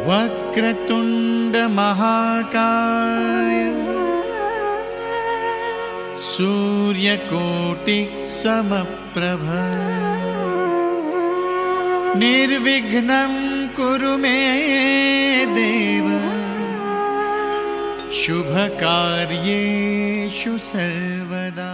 वक्रतुंड महाकाय सूर्यकोटि समप्रभ निर्विघ्नं कुरु मे देव शुभकार्येषु सर्वदा।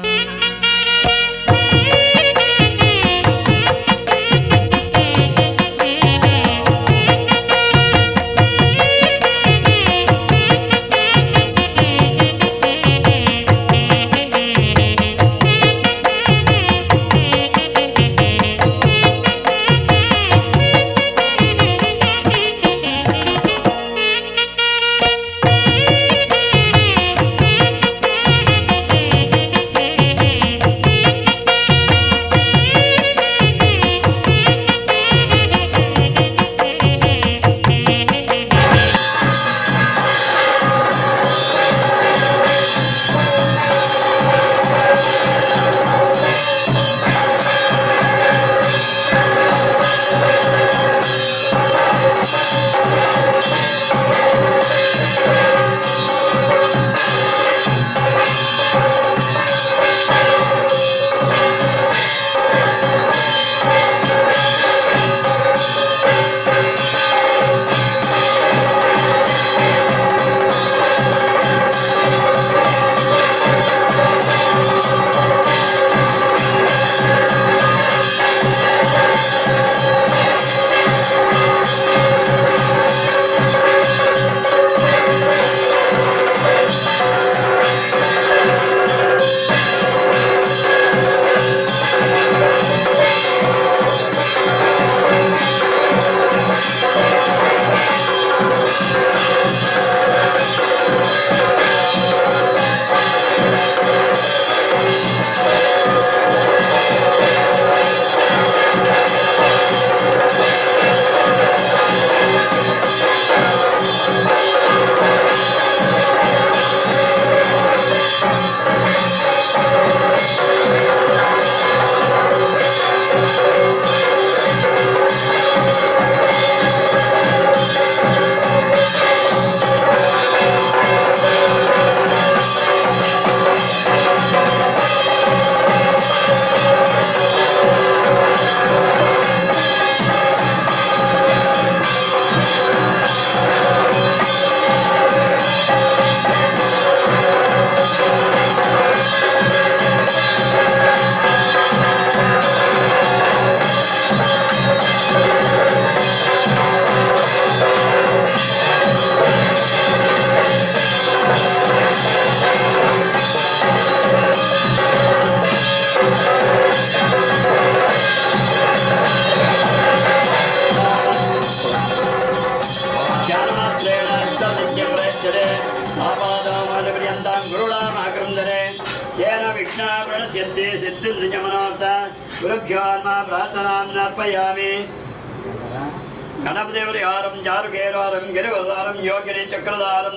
गणपतिवरिहारं चारुकेरारं गिरिवदारं योगिनी चक्रधारं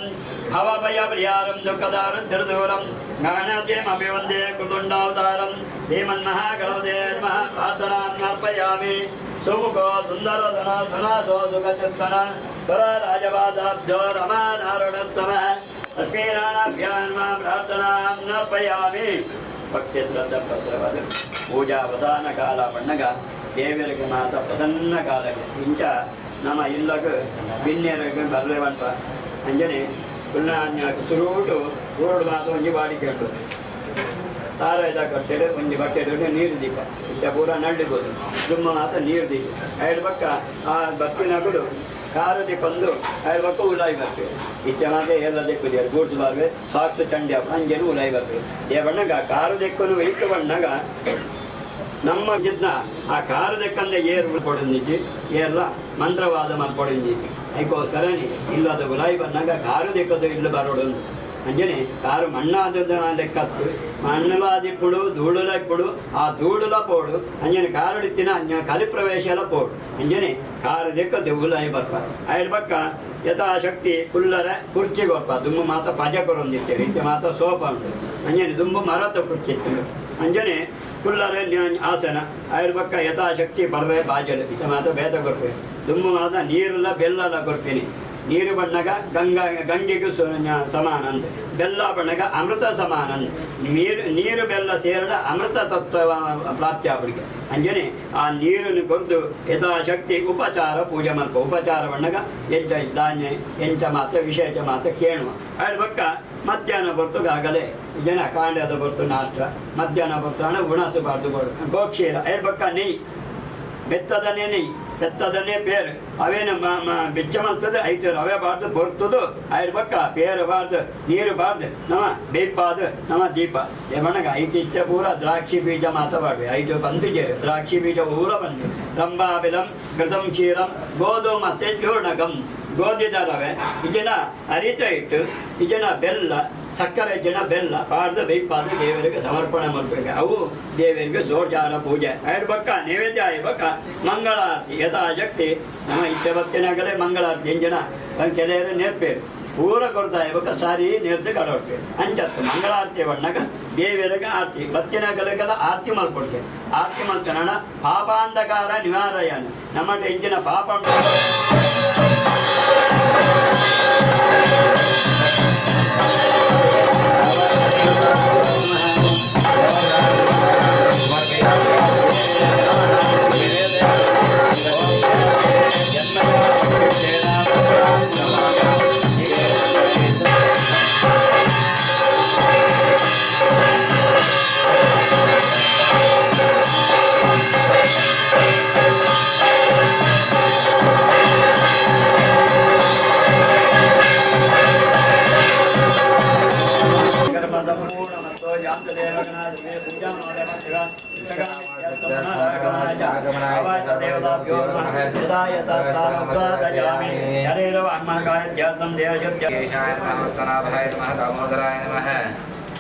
भवभयप्रियारं दुःखदारं धीरदूरं गणपतिमभिवन्दे कुतुण्डावतारं श्रीमन्महागणपते नमः प्रार्थनां समर्पयामि। सुमुखो सुन्दरधन धनासो सुखचिन्तन सुरराजवादाब्जो रमानारुणोत्तमः तत्कीर्णाभ्यां नमः प्रार्थनां समर्पयामि। ಭಕ್ತಿ ಶ್ರದ್ಧಾ ಪ್ರಸರವಾದ ಪೂಜಾವಧಾನ ಕಾಲ ಬಣ್ಣಗ ದೇವರಿಗೆ ಮಾತ್ರ ಪ್ರಸನ್ನ ಕಾಲಕ್ಕೆ ಇಂಚ ನಮ್ಮ ಇಲ್ಲಗ ಬಿನ್ನೆರಗೆ ಬರಲೇವಂತ ಅಂಜನೆ ಪುಣ್ಯ ಸುರುಟು ರೋಡ್ ಮಾತ್ರ ಒಂಜಿ ಬಾಡಿಕೊಂಡು ತಾರಾಯ್ದ ಕಟ್ಟೆಡೆ ಒಂಜಿ ಬಟ್ಟೆಡೆ ನೀರು ದೀಪ ಇಂಚ ಪೂರ ನಡ್ಡಿಬೋದು ದುಮ್ಮ ಮಾತ್ರ ನೀರು ದೀಪ ಎರಡು ಪಕ್ಕ ಆ ಬತ್ತಿನಗಳು ಕಾರು ದಿಕ್ಕೊಂದು ಎರಡು ಪಕ್ಕ ಉಲಾಯಿ ಬರ್ತೇವೆ ಇಚ್ಚ ಮಾತ್ರ ಎಲ್ಲ ದಿಕ್ಕುದಿದ್ದಾರೆ ಗೂಡ್ಸ್ ಬರ್ವೆ ಸಾಕ್ಸ್ ಚಂಡಿ ಅಂಜನು ಉಲಾಯಿ ಬರ್ತೇವೆ ಏ ಬಣ್ಣಗ ಕಾರು ದಿಕ್ಕನು ಇಟ್ಟು ಬಣ್ಣಗ ನಮ್ಮ ಜಿದ್ನ ಆ ಕಾರು ದಿಕ್ಕಂದೆ ಏರು ಕೊಡಂದಿಜ್ಜಿ ಏರ್ಲ ಮಂತ್ರವಾದ ಮಲ್ಕೊಡಿಂಜಿಜ್ಜಿ ಅದಕ್ಕೋಸ್ಕರ ಇಲ್ಲದ ಉಲಾಯಿ ಬಣ್ಣಗ ಕಾರು ದಿಕ್ಕದು ಇಲ್ಲಿ ಬರೋಡು ಅಂಜನೆ ಕಾರು ಮಣ್ಣಾದ ಲೆಕ್ಕತ್ತು ಮಣ್ಣಲಾದಿಪ್ಪುಡು ಧೂಳುಲಪ್ಪುಡು ಆ ಧೂಳುಲ ಪೋಡು ಅಂಜನೆ ಕಾರುಡಿತ್ತಿನ ಅಂಜ ಕಲಿ ಪ್ರವೇಶಲ ಪೋಡು ಅಂಜನೆ ಕಾರು ದೆಕ್ಕ ದೆವ್ವುಲಾಯಿ ಬರ್ಪ ಐದು ಪಕ್ಕ ಯಥಾಶಕ್ತಿ ಕುಲ್ಲರ ಕುರ್ಚಿ ಗೊರ್ಪ ದುಂಬು ಮಾತ ಪಜ ಕೊರೊಂದಿತ್ತೇವೆ ಇತ್ತೆ ಮಾತ ಸೋಪ ಉಂಟು ಅಂಜನೆ ದುಂಬು ಮರತ ಕುರ್ಚಿ ಇತ್ತು ಅಂಜನೆ ಕುಲ್ಲರ ಆಸನ ಐದು ಪಕ್ಕ ಯಥಾಶಕ್ತಿ ಪರ್ವೆ ಬಾಜಲು ಇತ್ತೆ ಮಾತ ಬೇತ ಕೊರ್ಪೆ ದುಂಬು ಮಾತ ನೀರುಲ್ಲ ಬೆಲ್ಲಲ್ಲ ಕೊರ್ತೀನಿ ನೀರು ಬಣ್ಣಗ ಗಂಗೆಗೂ ಸಮಾನ ಅಂತ, ಬೆಲ್ಲ ಬಣ್ಣಗ ಅಮೃತ ಸಮಾನ ಅಂತ. ನೀರು ಬೆಲ್ಲ ಸೇರಿದ ಅಮೃತ ತತ್ವ ಪ್ರಾಪ್ತಿ ಆಗ್ಬಿಡಿಗೆ ಅಂಜನೆ ಆ ನೀರನ್ನು ಕೊರ್ದು ಯಥಾಶಕ್ತಿ ಉಪಚಾರ ಪೂಜೆ ಮಾಡ್ಕೊ. ಉಪಚಾರ ಬಣ್ಣಗ ಎಂಚ ಧಾನ್ಯ ಎಂಚ ಮಾತ ವಿಶೇಷ ಮಾತ ಕೇಳುವ ಹೇಳ್ಬಕ್ಕ. ಮಧ್ಯಾಹ್ನ ಬರ್ತಗಾಗಲೇ ಜನ ಕಾಂಡದ ಬರ್ತು ನಾಷ್ಟ, ಮಧ್ಯಾಹ್ನ ಬರ್ತಾನೆ ಉಣಸಬಾರ್ದು ಗೋಕ್ಷೀರ ಹೇಳ್ಬಕ್ಕ. ನೆಯ್ ಬೆತ್ತದನೇ ನೆಯ್ ಬೆತ್ತದನೇ ಪೇರು ಅವೇನು ಬೆಚ್ಚ ಮಾಡ್ತದೆ ಐದು ರವೆ ಬಾರ್ದು ಬರ್ತದು ಹೇಳ್ಬಕ್ಕ. ಪೇರು ಬಾರ್ದು ನೀರು ಬಾರ್ದು ನಮ ಬೇಪಾದು ನಮ ದೀಪ ಬಣ್ಣಗ ಐದು ಇಷ್ಟ ಪೂರ ದ್ರಾಕ್ಷಿ ಬೀಜ ಮಾತಬಾರ್ದು. ಐದು ಬಂದು ಜೇರು ದ್ರಾಕ್ಷಿ ಬೀಜ ಊರ ಬಂದು ರಂಭಾಬಿಲಂ ಘೃತಂ ಕ್ಷೀರಂ ಗೋಧೂಮ ಚೂರ್ಣಗಂ. ಗೋಧಿದ ರವೆ ಇದನ್ನ ಅರಿತ ಇಟ್ಟು ಇದನ್ನ ಬೆಲ್ಲ ಸಕ್ಕರೆ ಜನ ಬೆಲ್ಲ ಪಾಡ್ದು ಬೇಯ್ಪಾದ ದೇವರಿಗೆ ಸಮರ್ಪಣೆ ಮಾಡಬೇಕು. ಅವು ದೇವರಿಗೆ ಸೋಚಾರ ಪೂಜೆ ಹೇಳ್ಬಕ್ಕ. ನೈವೇದ್ಯ ಆಗ್ಬೇಕ. ಮಂಗಳಾರತಿ ಯಥಾಶಕ್ತಿ ನಮ್ಮ ಇಷ್ಟ ಭಕ್ತಿನಾಗಲೇ ಮಂಗಳಾರತಿ ಎಂಜನ ಕೆಲವರು ನೇರ್ಪೇರು ಪೂರ ಕೊಡ್ತಾ ಇವಾಗ ಸಾರಿ ನೇರ್ದು ಕಡೋಡ್ಬೇಕು ಅಂಚತ್ತು ಮಂಗಳಾರತಿ ಬಣ್ಣಗ ದೇವರಿಗೆ ಆರತಿ ಭಕ್ತಿನಾಗಲೆಲ್ಲ ಆರತಿ ಮಾಡ್ಕೊಡ್ತೇವೆ. ಆರತಿ ಮಾಡ್ತಾನ ಪಾಪಾಂಧಕಾರ ನಿವಾರಯನ ನಮ್ಮ ಎಂಜಿನ ಪಾಪ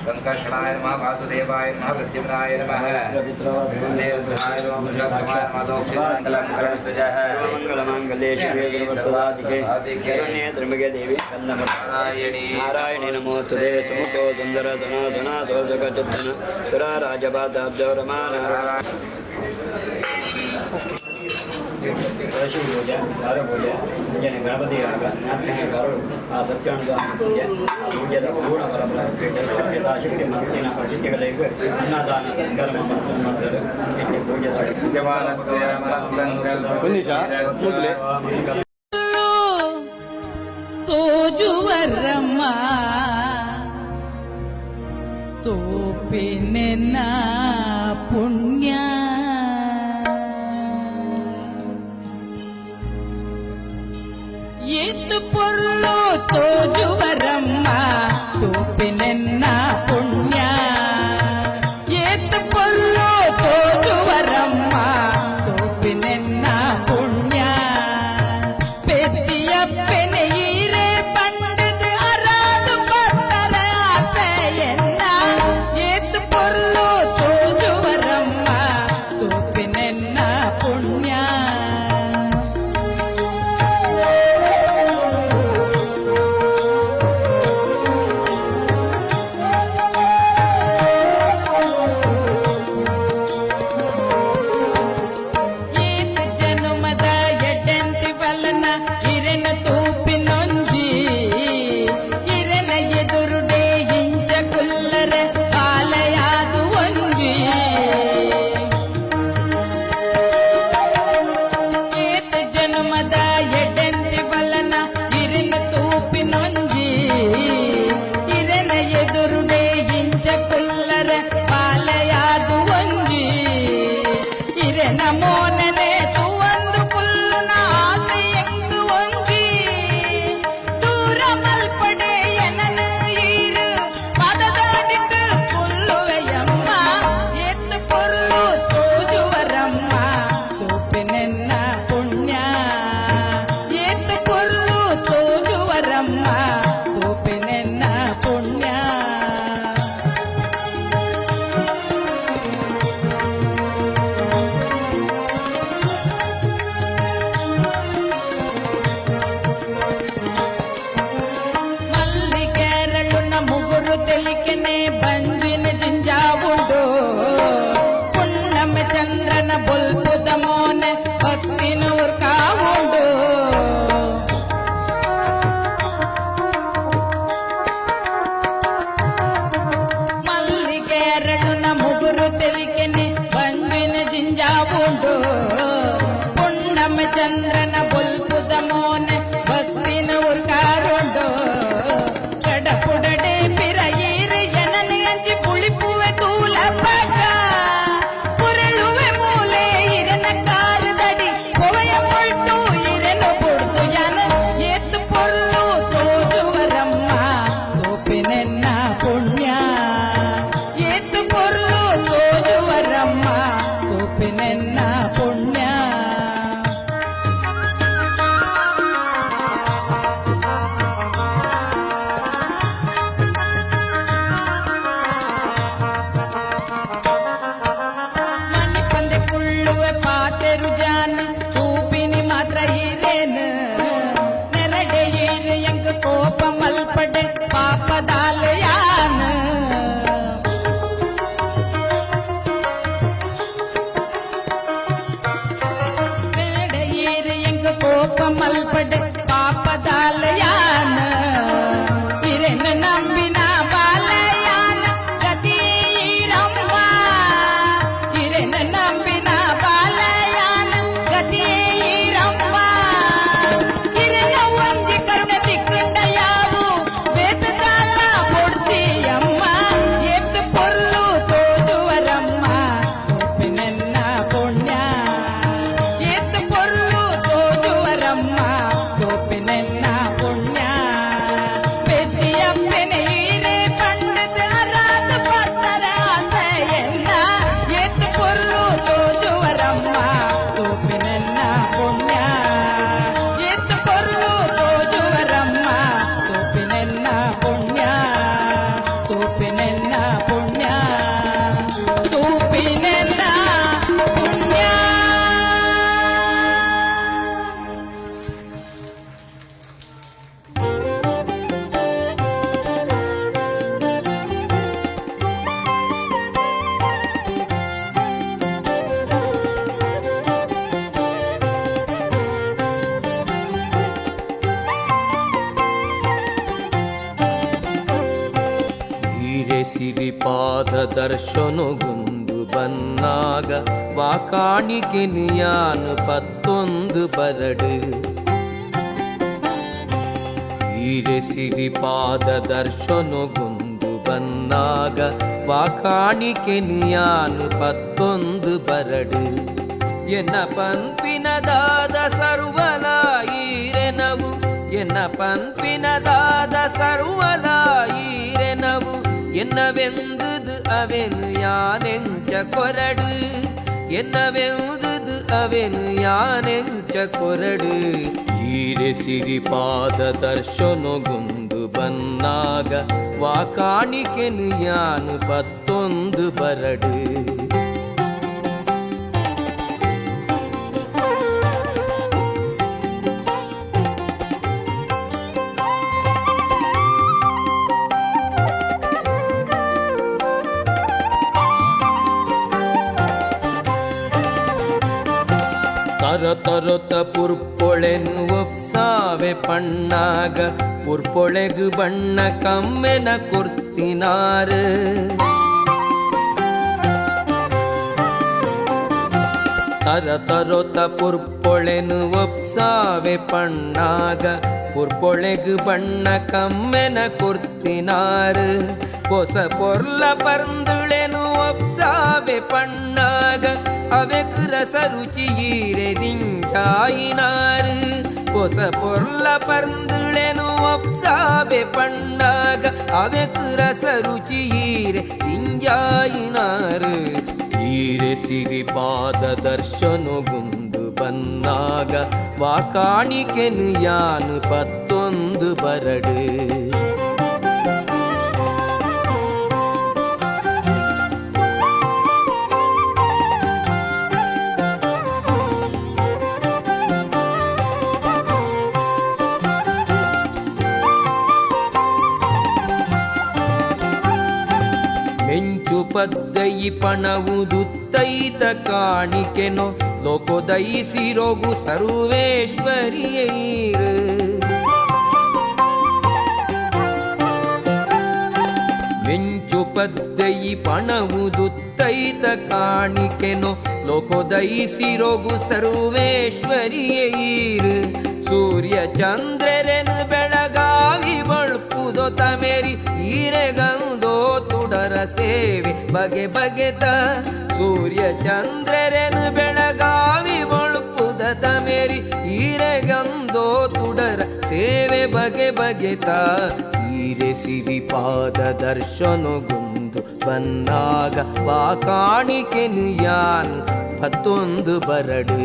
संकर्षणाय नमः वासुदेवाय नमः प्रद्युम्नाय नमः देवताय नमः मंगलमांगल्ये शिवे सर्वसाधिके शरण्ये त्र्यंबके देवी नारायणी नमोस्तुते सुमुखो सुंदर धना जगच्चन सुरा राजपादाब्जरमा ತುಳಸಿ ಪೂಜೆ, ದಾರ ಪೂಜೆ, ಮುಂಜಾನೆ ಗಣಪತಿ ಯಾಗ, ನಾಟ್ಯ ಗರುಡು, ಆ ಸತ್ಯಾನುದಾನ ಪೂಜೆ, ಆ ಪೂಜೆದ ಪೂರ್ಣ ಯಥಾಶಕ್ತಿ ಮತ್ತಿನ ಅತಿಥಿಗಳಿಗೆ ಅನ್ನದಾನ ಸಂಕರ್ಮ ಮಾಡ್ತಾರೆ. ಪೂಜೆ ತೋಜುವರಮ್ಮ ತೋಪಿನೆನ್ನ ಪುಣ್ಯ ಎತ್ತು ಪೊರ್ಲು ತೋಜುವರಮ್ಮ ತೋಪಿನೆನ್ನ ಪುಣ್ಯ ಎತ್ತು ಪೊರ್ಲು ತೋಜುವರಮ್ಮ ತೋಪಿನೆನ್ನ ಪುಣ್ಯ ಪೆತ್ತಿಯಪ್ಪೆನೆ ಈರೆ ಪಂಡದ ಅರಾಡು ಪತ್ತರ ಆಸೆಯನ್ನ ಎತ್ತು ಪೊರ್ಲು ತೋಜುವರಮ್ಮ ತೋಪಿನೆನ್ನ ಪುಣ್ಯ ಯಾವುಂಡು ಪುಣ್ಣಮ ಚಂದ್ರನ ಬುಲ್ಪುದ ಮೋನೆ ಭಕ್ತಿನ ಉರ್ಕಾರುಂಡು ಕಡಪುಡಡೆ ಪಿರಯೀರು ಎನನೆ ಅಂಜಿ ಪುಳಿಪುವೆ ತೂಲ ಪಗ ಪುರಳುವೆ ಮೂಲೆ ಇರನ ಕಾರದಡಿ ಪೊವೆಯ ಮುಳ್ಟು ಇರೆನು ಬುಡ್ದು ಯನ ಎತ್ತು ಪೊಲ್ಲು ತೋಜುವರಮ್ಮ ತೋಪಿನೆನ್ನ ಪುಣ್ಯ ಎತ್ತು ಪೊರ್ಲು ತೋಜುವರಮ್ಮ ತೋಪಿನೆನ್ನ ಪುಣ್ಯ ಮನಿ ಪಂದೆ ಕುಳ್ಳುವೆ ಪಾತೆರು ಜಾನ ತೂಪಿನಿ ಮಾತ್ರ ಇರೇನು ನೆರಡೆ ಏರು ಎಂಗ ಕೋಪ ಮಲ್ಪಡೆ ಪಾಪದಾಲಯಾನ ನೆರಡೆ ಏರು ಎಂಗ ಕೋಪ ಮಲ್ಪಡೆ ಪಾಪದಾಲಯಾನ ಇರೆನ ನಂಬಿನ ಬಾಲಯಾನ ಗತಿರಮ್ಮ ಇರೆನ ನಂಬಿನ ಬಾಲಯಾನ ಗತಿರಮ್ಮ ಇರೆನ ಒಂಜಿ ಕರುಣೆ ತಿಕ್ಕಂಡ ಯಾವು ಬೇತದಾಲ పొడిచియమ్మ ఎత్తు పొర్లు తోజువరమ్మ తోపినెన్న పుణ్య ఎత్తు పొర్లు తోజువరమ్మ తోపినెన్న పుణ్య పెద్దియమ్మెన ఈరే పండిత అరాధ పత్తర ఆశయన్న ఎత్తు పొర్లు తోజువరమ్మ తోపినెన్న పుణ్య ఎత్తు పొర్లు తోజువరమ్మ తోపినెన్న పుణ్య తోపినెన్న పుణ్య తోపినెన్న పుణ్య ಹೀರೆ ಸಿರಿಪಾದ ದರ್ಶನಗೊಂದು ಬನ್ನಾಗ ವಾಕಾಣಿಕೆ ನಿಯಾನು ಪತ್ತೊಂದು ಬರಡು ಹೀರೆ ಸಿರಿಪಾದ ದರ್ಶನಗೊಂದು ಬನ್ನಾಗ ವಾಕಾಣಿಕೆ ನಿಯಾನು ಪತ್ತೊಂದು ಬರಡು ಎನ್ನ ಪಂಪಿನದಾದ ಸರ್ವಲ ಈರೆನವು ಎನ್ನ ಪಂಪಿನದಾದ ಸರ್ವಲ ಈರೆನವು என்னவெந்தது அவனு யானெஞ்ச கொரடு என்னவெந்தது அவನು ಯಾನೆಂಚ ಕೊರಡು ಈರೆ ಸಿರಿಪಾದ ದರ್ಶನಗೊಂದು ಬನ್ನಾಗ ವಾಕಾಣಿಕೆನು ಯಾನು ಪತ್ತೊಂದು ಬರಡು ತರತರೊತ ಪುರ್ಪೊಳೆನು ಒಪ್ಸಾವೆ ಪಣ್ಣಾಗ ಪುರ್ಪೊಳೆಗು ಬಣ್ಣ ಕಮ್ಮೆನ ಕೊರ್ತಿನಾರು ತರತರೊತ ಪುರ್ಪೊಳೆನು ಒಪ್ಸಾವೆ ಪಣ್ಣಾಗ ಪುರ್ಪೊಳೆಗು ಬಣ್ಣ ಕಮ್ಮೆನ ಕೊರ್ತಿನಾರು ಹೊಸ ಪೊರ್ಲ ಪರ್ಂದುಳೆನು ಒಪ್ಸಾವೆ ಪಣ್ಣಾಗ ಅವೆಕ್ ರಸ ರುಚಿಯೀರೆ ದಿಂಜಾಯಿನಾರು ಹೊಸ ಪೊರ್ಲ ಪರ್ಂದುಳೆನು ಒಪ್ಸಾವೆ ಪಣ್ಣಾಗ ಅವೆಕ್ ರಸ ರುಚಿಯೀರೆ ದಿಂಜಾಯಿನಾರು ಈರೆ ಸಿರಿಪಾದ ದರ್ಶನಗೊಂದು ಬನ್ನಾಗ ವಾಕಾಣಿಕೆನು ಯಾನು ಪತ್ತೊಂದು ಬರಡು ಮೆಂಚು ಪದ್ದಯಿ ಪಣವುದುತ್ತೈತ ಕಾಣಿಕೆನೋ ಲೋಕೋದಯಿಸಿರೋಗು ಸರ್ವೇಶ್ವರಿಯೈರು ಮೆಂಚು ಪದ್ದಯಿ ಪಣವುದುತ್ತ ದುತ್ತೈತ ಕಾಣಿಕೆನೋ ಲೋಕೋದಯಿಸಿರೋಗು ಸರ್ವೇಶ್ವರಿಯೇ ಈರು ಸೂರ್ಯ ಚಂದ್ರರೆನು ಬೆಳಗಾವಿ ಬಳ್ಪುದೋ ತಮೇರಿ ಈರೆಗಂದೋ ತುಡರ ಸೇವೆ ಬಗೆ ಬಗೆತ ಸೂರ್ಯ ಚಂದ್ರರೆನು ಬೆಳಗಾವಿ ಬಳ್ಪುದ ತಮೇರಿ ಈರೆಗಂದೋ ತುಡರ ಸೇವೆ ಬಗೆ ಬಗೆತ ಈರೆ ಸಿರಿಪಾದ ದರ್ಶನಗೊಂದು ಬಂದಾಗ ಬಾ ಕಾಣಿಕೆನು ಯಾನ್ 11 ಬರಡು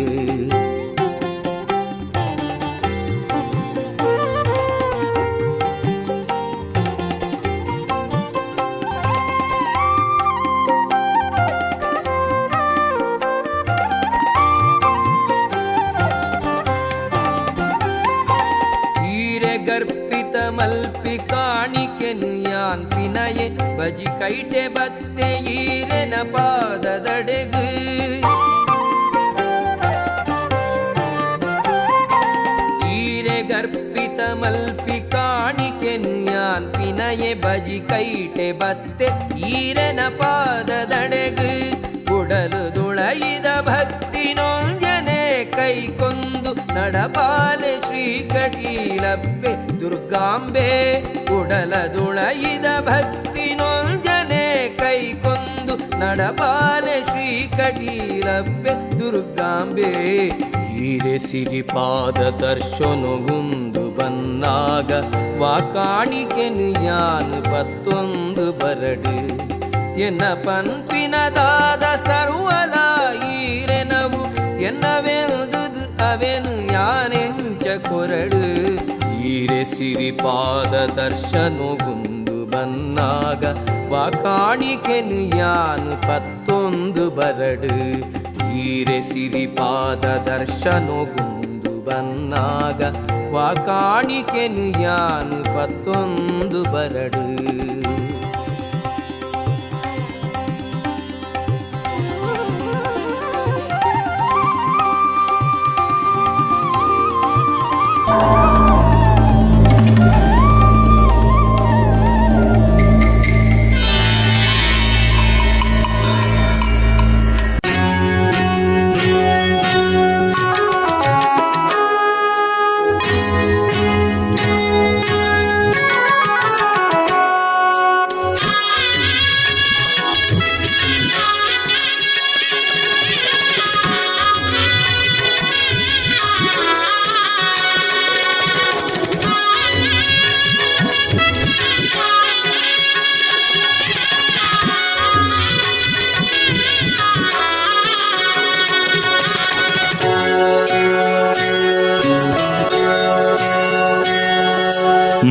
ಗರ್ಪಿತ ಮಲ್ಪಿ ಕಾಣಿಕೆನು ಯಾನ್ ಪಿನಯೆ ಬಜಿ ಕೈಟೆ ಬತ್ತೆ ಈರೆನ ಪಾದದಡೆಗು ಈರೆ ಗರ್ಪಿತ ಮಲ್ಪಿ ಕಾಣಿಕೆನು ಯಾನ್ ಪಿನಯೆ ಬಜಿ ಕೈಟೆ ಬತ್ತೆ ಈರೆನ ಪಾದದಡೆಗು ಕುಡಲು ದುಳೈದ ಭಕ್ತಿ ನೊಂಜನೆ ಕೈಕೊಂದು ನಡಪಾಲೆ ಶ್ರೀ ಕಟೀಲಪ್ಪೆ ದುರ್ಗಾಂಬೆ ಕುಡಲ ದುಳೈದ ಭಕ್ತಿ ನೊಂಜನೆ ಕೈಕೊಂದು ನಡಪಾಲೆ ಶ್ರೀ ಕಟೀಲಪ್ಪೆ ದುರ್ಗಾಂಬೆ ಈರೆ ಸಿರಿಪಾದ ದರ್ಶನಗುಂದು ಬನ್ನಾಗ ವಾ ಕಾಣಿಕೆನು ಯಾನ್ 11 ಬರಡು ಎನ್ನ ಪಂಪಿನದಾದ ಸರ್ವಲ ಈರೆನವು ಎನ್ನವೆಲ್ದುದು ಅವೆನು ಯಾನೆಂಚ ಕೊರಡು ಈರೆ ಸಿರಿಪಾದ ದರ್ಶನಗುಂದು ಬನ್ನಾಗ ವಾ ಕಾಣಿಕೆನು ಯಾನು 11 ಬರಡು ಈರೆ ಸಿರಿಪಾದ ದರ್ಶನಗುಂದು ಬನ್ನಾಗ ವಾ ಕಾಣಿಕೆನು ಯಾನು 11 ಬರಡು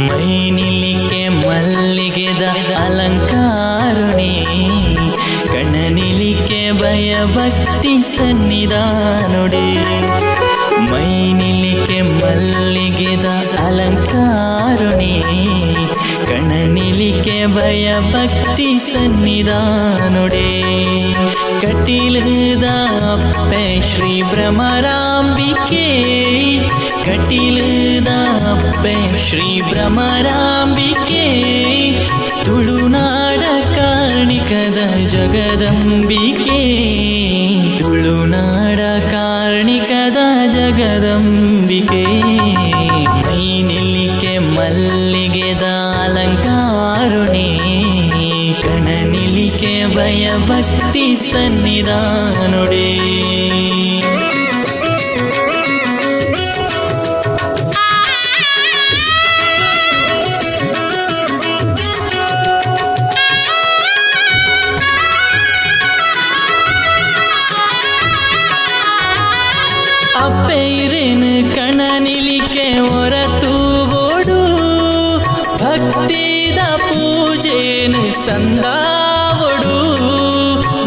ಮೈನಿಲಿಗೆ ಮಲ್ಲಿಗೆದ ಅಲಂಕಾರುಣಿ ಕಣ್ಣನಿಲಿಗೆ ಭಯಭಕ್ತಿ ಸನ್ನಿಧಾನುಡಿ ಮೈನಿಲಿಗೆ ಮಲ್ಲಿಗೆದ ಅಲಂಕಾರುಣಿ ಕಣ್ಣನಿಲಿಗೆ ಭಯಭಕ್ತಿ ಸನ್ನಿಧಾನುಡಿ ಕಟೀಲದ ಅಪ್ಪೆ ಶ್ರೀ ಭ್ರಮರಾಂಬಿಕೆ ಕಟೀಲದ ಅಪ್ಪೆ ಶ್ರೀ ಭ್ರಮರಾಂಬಿಕೆ ತುಳುನಾಡ ಕಾರ್ಣಿಕದ ಜಗದಂಬಿಕೆ ತುಳುನಾಡ ಕಾರ್ಣಿಕದ ಜಗದಂಬಿಕೆ ಮೈನಿಲಿಗೆ ಮಲ್ಲಿಗೆದ ಅಲಂಕಾರುಣಿ ಕಣನಿಲಿಗೆ ಭಯಭಕ್ತಿ ಸನ್ನಿಧಾನುಡಿ ಅಪ್ಪೈರೇನು ಕಣನಿಲಿಕೆ ಹೊರತು ಓಡು ಭಕ್ತಿದ ಪೂಜೆನು ಸಂದಾವಡು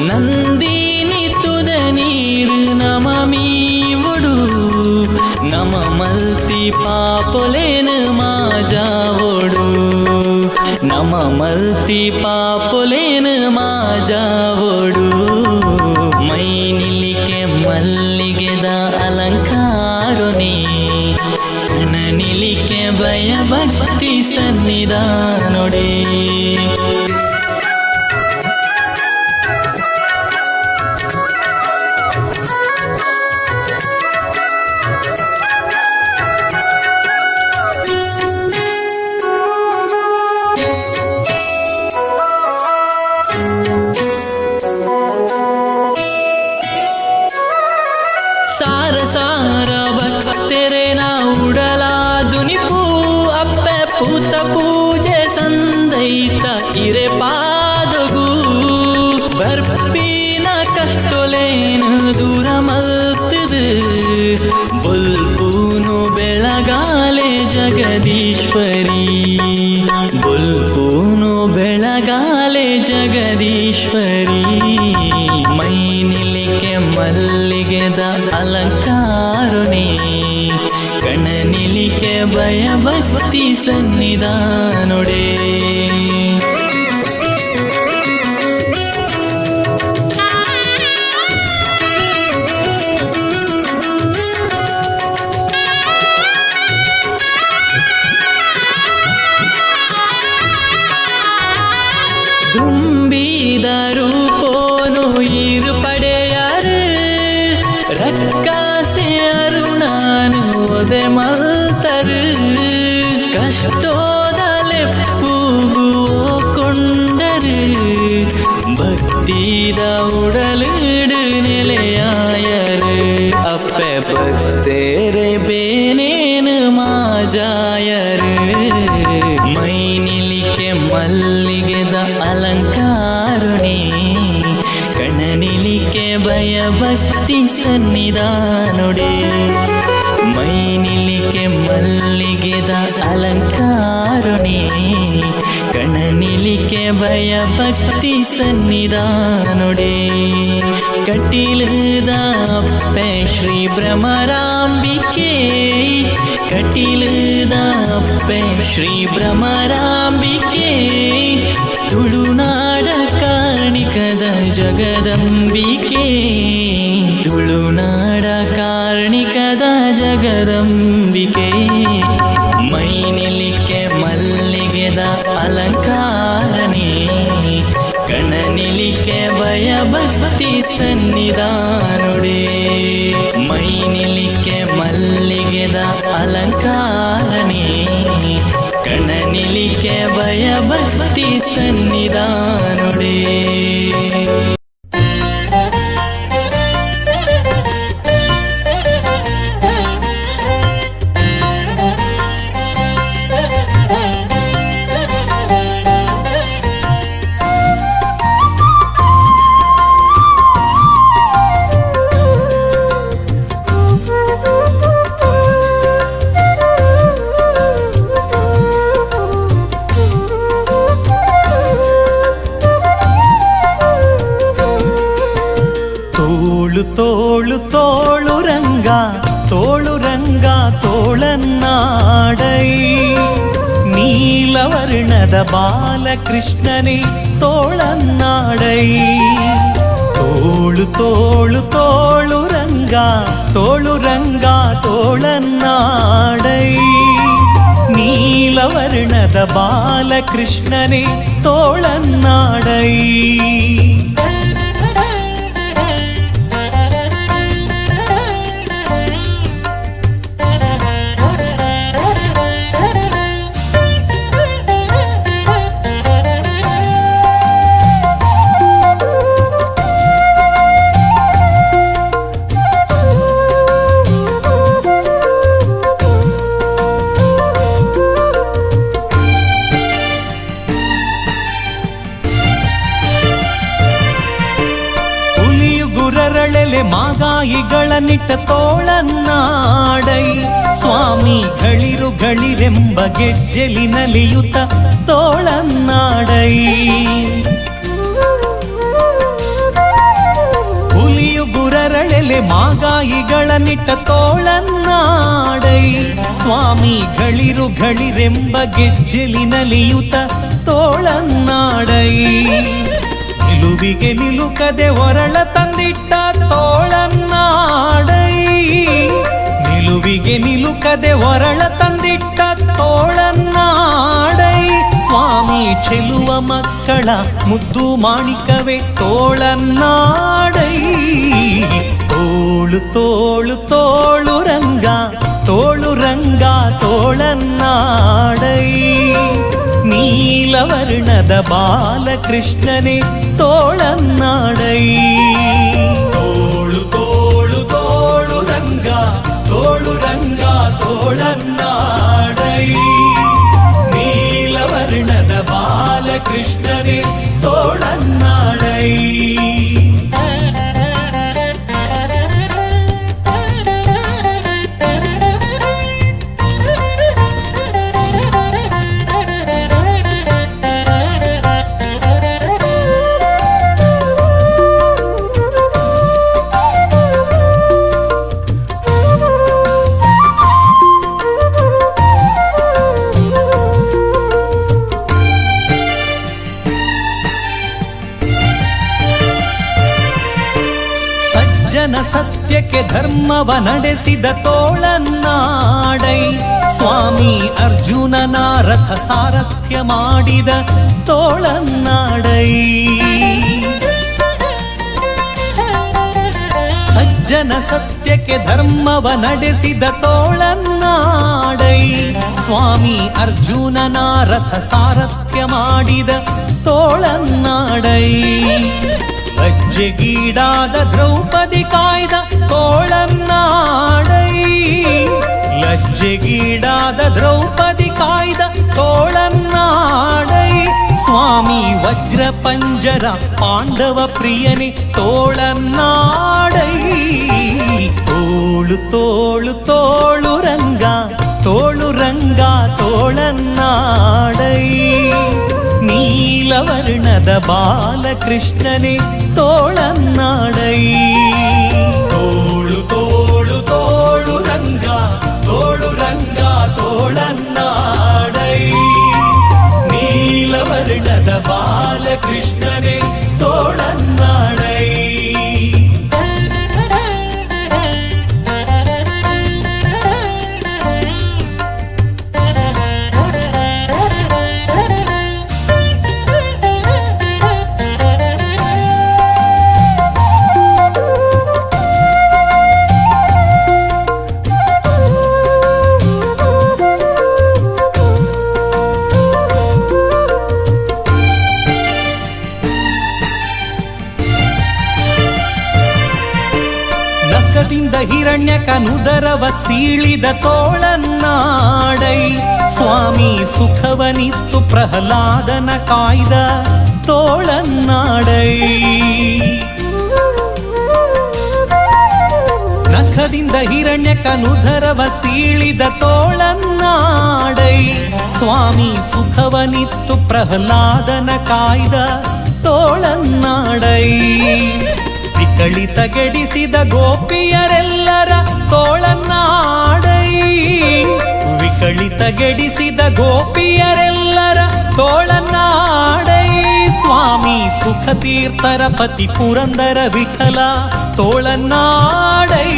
ನಂದಿನಿ ತುದ ನೀರು ನಮಮೀವಡು ನಮ ಮಲ್ತಿ ಪಾಪೊಲೇನು ಮಾಜಾವಡು ನಮ ಮಲ್ತಿ ಪಾಪೊಲೇನು ಮಾಜಾವಡು ಮೈನಿಲಿಕೆ ಮಲ್ಲಿಗೆದ ಅಲಂಕಾರುಣಿ ಕಣನಿಲಿಕೆ ಭಯಭಕ್ತಿ ಸನ್ನಿಧಾನುಡಿ ಸಾರ ಸಾರ ಭಕ್ತೆರೆ ನಾ ಉಡಲಾದುನಿಪೂ ಅಪ್ಪೆ ಪೂತ ಪೂಜೆ ಸಂದೈತ ಇರೆ ಪಾದಗೂ ಬರ್ಪಿನ ಕಷ್ಟೊಲೇನು ದೂರ ಮಲ್ತದು ಬುಲ್ಪೂನು ಬೆಳಗಾಲೆ ಜಗದೀಶ್ವರಿ ಬುಲ್ಪೂನು ಬೆಳಗಾಲೆ ಜಗದೀಶ್ವರಿ ಮೈನಿಲಿಕೆ ಮಲ್ಲಿಗೆದ ಅಲಂಕಾರನೇ ಕಣ್ಣನಿಲಿಕೆ ಭಯ ಭಕ್ತಿ ಸನ್ನಿಧಾನೊಡೆ ತುಂಬಿದ ರೂಪೋನು ಇರು ಪಡೆಯಾರು ರಕ್ಕಾಸೆ ಅರುಣಾನು ಒದೆ ಮಲ್ತರು ಕಷ್ಟೋದಲೆಪ್ಪೂಗು ಕೊಂಡರು ಭಕ್ತಿದ ಉಡಲಿಡು ನೆಲೆಯಾಯರು ಅಪ್ಪೆ ಭಕ್ತೇರೆ ಬೇನೇನು ಮಾಜಾಯರು ಮೈನಿಲಿಕೆ ಮಲ್ಲಿಗೆದ ಅಲಂಕಾರನೇ ಕಣ್ಣನಿಲಿಕೆ ಭಯ ಭಕ್ತಿ ಸನ್ನಿಧಾನೊಡೆ ಮೈನಿಲಿಕೆ ಮಲ್ಲಿಗೆದ ಅಲಂಕಾರನೇ ಕಣ್ಣನಿಲಿಕೆ ಭಯ ಭಕ್ತಿ ಸನ್ನಿಧಾನೊಡೆ ಕಟೀಲದ ಅಪ್ಪೆ ಶ್ರೀ ಭ್ರಮರಾಂಬಿಕೆ ಕಟೀಲದ ಅಪ್ಪೆ ಶ್ರೀ ಭ್ರಮರಾಂಬಿಕೆ ತುಳುನಾಡ ಕಾರ್ಣಿಕದ ಜಗದಂಬಿಕೆ ತುಳುನಾಡ ಕಾರ್ಣಿಕದ ಜಗದಂಬಿಕೆ ಮೈನಿಲಿಕೆ ಮಲ್ಲಿಗೆದ ಅಲಂಕಾರನೇ ಕಣ್ಣನಿಲಿಕೆ ಭಯ ಭಕ್ತಿ ಸನ್ನಿಧಾನೊಡೆ ಮೈನಿಲಿಕೆ ಮಲ್ಲಿಗೆದ ಅಲಂಕಾರನೇ ಕಣ್ಣನಿಲಿಕೆ ಭಯ ಭಕ್ತಿ ಸನ್ನಿಧಾನೊಡೆ ತೋಳು ತೋಳು ರಂಗ ತೋಳನ್ನಾಡೈ ನೀಲವರ್ಣದ ಬಾಲಕೃಷ್ಣನೇ ತೋಳನ್ನಾಡೈ ತೋಳು ತೋಳು ತೋಳು ರಂಗ ತೋಳನ್ನಾಡೈ ನೀಲವರ್ಣದ ಬಾಲಕೃಷ್ಣನೇ ತೋಳನ್ನಾಡೈ ಮಾಗಾಯಿಗಳ ನಿಟ್ಟ ತೋಳನ್ನಾಡೈ ಸ್ವಾಮಿ ಗಳಿರೆಂಬ ಗೆಜ್ಜೆಲಿನಲಿಯುತ ತೋಳನ್ನಾಡೈ ಹುಲಿಯು ಗುರರಳೆಲೆ ಮಾಗಾಯಿಗಳ ನಿಟ್ಟ ತೋಳನ್ನಾಡೈ ಸ್ವಾಮಿ ಗಳಿರೆಂಬ ಗೆಜ್ಜೆಲಿನಲಿಯುತ ತೋಳನ್ನಾಡೈ ನಿಲುವಿಗೆ ನಿಲುಕದೆ ಒರಳ ತಂದಿಟ್ಟ ತೋಳನ್ನಾಡೈ ನಿಲುವಿಗೆ ನಿಲುಕದೆ ಒರಳ ತಂದಿಟ್ಟ ತೋಳನ್ನಾಡೈ ಸ್ವಾಮಿ ಚೆಲುವ ಮಕ್ಕಳ ಮುದ್ದು ಮಾಣಿಕವೇ ತೋಳನ್ನಾಡೈ ತೋಳು ತೋಳು ತೋಳು ರಂಗ ತೋಳನ್ನಾಡೈ ನೀಲವರ್ಣದ ಬಾಲಕೃಷ್ಣನೇ ತೋಳನ್ನಾಡೈ ತೋಳು ತೋಳು ತೋಳು ರಂಗ ಧರ್ಮವ ನಡೆಸಿದ ತೋಳನ್ನಾಡೈ ಸ್ವಾಮಿ ಅರ್ಜುನನ ರಥ ಸಾರಥ್ಯ ಮಾಡಿದ ತೋಳನ್ನಾಡೈ ಸಜ್ಜನ ಸತ್ಯಕ್ಕೆ ಧರ್ಮವ ನಡೆಸಿದ ತೋಳನ್ನಾಡೈ ಸ್ವಾಮಿ ಅರ್ಜುನನ ರಥ ಸಾರಥ್ಯ ಮಾಡಿದ ತೋಳನ್ನಾಡೈ ಲಜ್ಜೆಗೀಡಾದ ದ್ರೌಪದಿ ಕಾಯ್ದ ತೋಳನ್ನಾಡೈ ಲಜ್ಜೆಗೀಡಾದ ದ್ರೌಪದಿ ಕಾಯ್ದ ತೋಳನ್ನಾಡೈ ಸ್ವಾಮಿ ವಜ್ರ ಪಂಜರ ಪಾಂಡವ ಪ್ರಿಯನೇ ತೋಳನ್ನಾಡೈ ತೋಳು ತೋಳು ತೋಳು ರಂಗ ತೋಳು ರಂಗ ತೋಳನ್ನಾಡೈ ನೀಲವರ್ಣದ ಬಾಲಕೃಷ್ಣನೇ ತೋಳನ್ನಾಡೈ ತೋಳು ತೋಳು ತೋಳು ರಂಗ ತೋಳು ರಂಗ ತೋಳನ್ನಾಡೈ ನೀಲವರ್ಣದ ಬಾಲಕೃಷ್ಣನೇ ತೋಳನ್ನಾಡೈ ಹಿರಣ್ಯಕನುದರವ ಸೀಳಿದ ತೋಳನ್ನಾಡೈ ಸ್ವಾಮಿ ಸುಖವನಿತ್ತು ಪ್ರಹ್ಲಾದನ ಕಾಯ್ದ ತೋಳನ್ನಾಡೈ ನಖದಿಂದ ಹಿರಣ್ಯಕನುದರವ ಸೀಳಿದ ತೋಳನ್ನಾಡೈ ಸ್ವಾಮಿ ಸುಖವನಿತ್ತು ಪ್ರಹ್ಲಾದನ ಕಾಯ್ದ ತೋಳನ್ನಾಡೈ ವಿಕಳಿತಗೆಡಿಸಿದ ಗೋಪಿಯರೆಲ್ಲರ ತೋಳನ್ನಾಡೈ ವಿಕಳಿತಗೆಡಿಸಿದ ಗೋಪಿಯರೆಲ್ಲರ ತೋಳನ್ನಾಡೈ ಸ್ವಾಮಿ ಸುಖತೀರ್ಥರ ಪತಿ ಪುರಂದರ ವಿಠಲ ತೋಳನ್ನಾಡೈ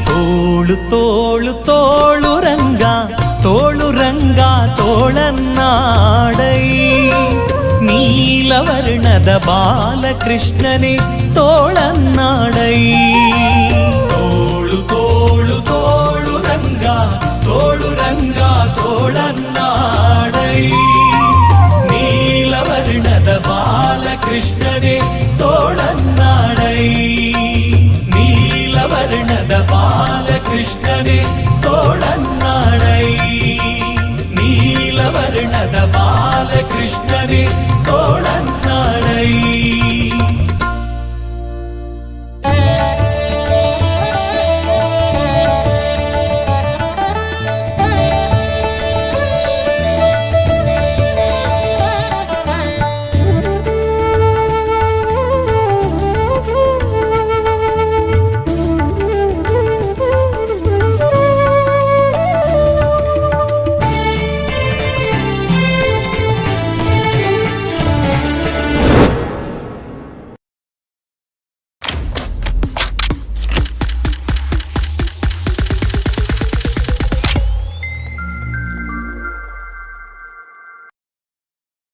ತೋಳು ತೋಳು ತೋಳು ರಂಗ ತೋಳು ರಂಗ ತೋಳನ್ನಾಡೈ ನೀಲವರ್ಣದ ಬಾಲಕೃಷ್ಣನೇ ತೋಳನ್ನಾಡೈ ತೋಳು ತೋಳು ತೋಳು ರಂಗ ತೋಳು ರಂಗ ತೋಳನ್ನಾಡೈ ನೀಲವರ್ಣದ ಬಾಲಕೃಷ್ಣನೇ ತೋಳನ್ನಾಡೈ ನೀಲವರ್ಣದ ಬಾಲಕೃಷ್ಣನೇ ತೋಳನ್ನಾಡೈ ನೀಲವರ್ಣದ ಬಾಲಕೃಷ್ಣನೇ ತೋಳನ್ನಾಡೈ